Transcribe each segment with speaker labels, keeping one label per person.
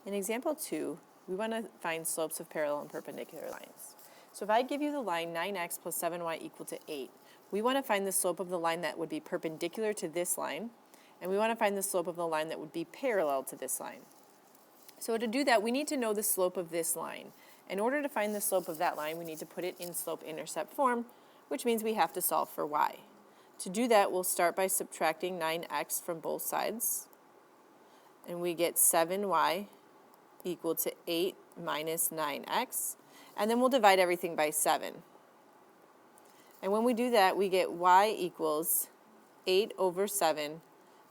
Speaker 1: In example 2, we want to find slopes of parallel and perpendicular lines. So if I give you the line 9x plus 7y equal to 8, we want to find the slope of the line that would be perpendicular to this line, and we want to find the slope of the line that would be parallel to this line. So to do that, we need to know the slope of this line. In order to find the slope of that line, we need to put it in slope-intercept form, which means we have to solve for y. To do that, we'll start by subtracting 9x from both sides, and we get 7y equal to 8 minus 9x, and then we'll divide everything by 7. And when we do that, we get y equals 8 over 7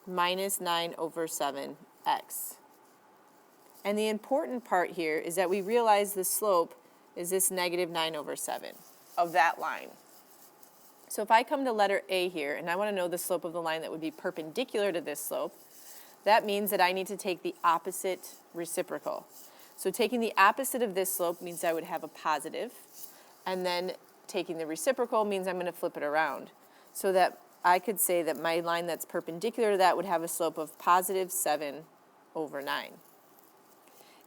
Speaker 1: minus 9 over 7x. And the important part here is that we realize the slope is this negative 9 over 7 of that line. So if I come to letter A here, and I want to know the slope of the line that would be perpendicular to this slope, that means that I need to take the opposite reciprocal. So taking the opposite of this slope means I would have a positive, and then taking the reciprocal means I'm going to flip it around. So that I could say that my line that's perpendicular to that would have a slope of positive 7 over 9.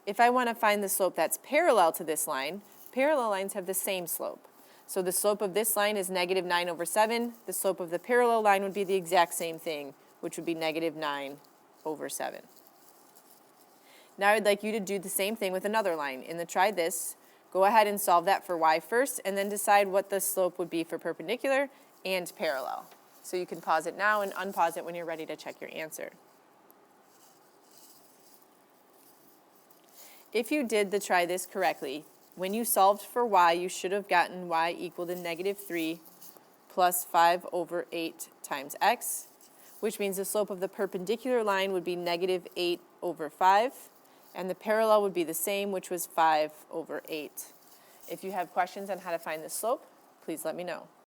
Speaker 1: If I want to find the slope that's parallel to this line, parallel lines have the same slope. So the slope of this line is negative 9 over 7. The slope of the parallel line would be the exact same thing, which would be negative 9 over 7. Now I'd like you to do the same thing with another line. In the try this, go ahead and solve that for y first, and then decide what the slope would be for perpendicular and parallel. So you can pause it now and unpause it when you're ready to check your answer. If you did the try this correctly, when you solved for y, you should have gotten y equal to negative 3 plus 5 over 8 times x, which means the slope of the perpendicular line would be negative 8 over 5, and the parallel would be the same, which was 5 over 8. If you have questions on how to find the slope, please let me know.